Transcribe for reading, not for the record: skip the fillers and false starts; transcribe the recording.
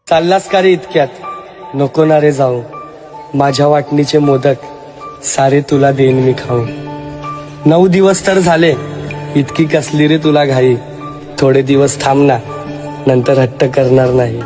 चाललास का रे इतक्यात? नको ना रे जाऊ, माझ्या वाटणीचे मोदक सारे तुला देईन मी खाऊ. 9 दिवस तर झाले, इतकी कसली रे तुला घाई? थोडे दिवस थांब ना, नंतर हट्ट करणार नाही.